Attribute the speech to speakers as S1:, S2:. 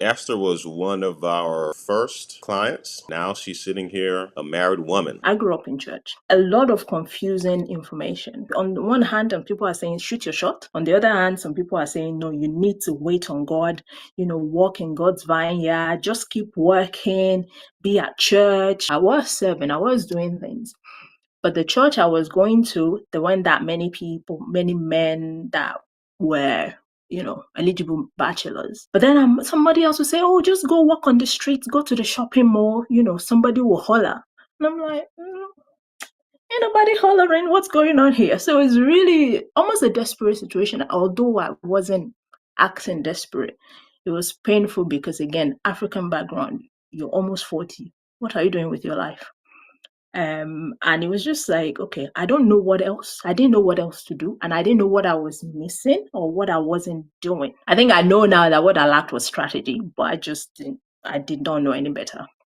S1: Esther was one of our first clients. Now she's sitting here, a married woman.
S2: I grew up in church. A lot of confusing information. On the one hand, people are saying, shoot your shot. On the other hand, some people are saying, no, you need to wait on God, walk in God's vineyard, just keep working, be at church. I was serving, I was doing things. But the church I was going to, there weren't that many people, many men that were eligible bachelors. But then somebody else would say, oh, just go walk on the streets, go to the shopping mall, somebody will holler. And I'm like, ain't nobody hollering, what's going on here? So it's really almost a desperate situation, although I wasn't acting desperate. It was painful because, again, African background, you're almost 40. What are you doing with your life? And it was just like, okay, I don't know what else. I didn't know what else to do. And I didn't know what I was missing or what I wasn't doing. I think I know now that what I lacked was strategy, but I did not know any better.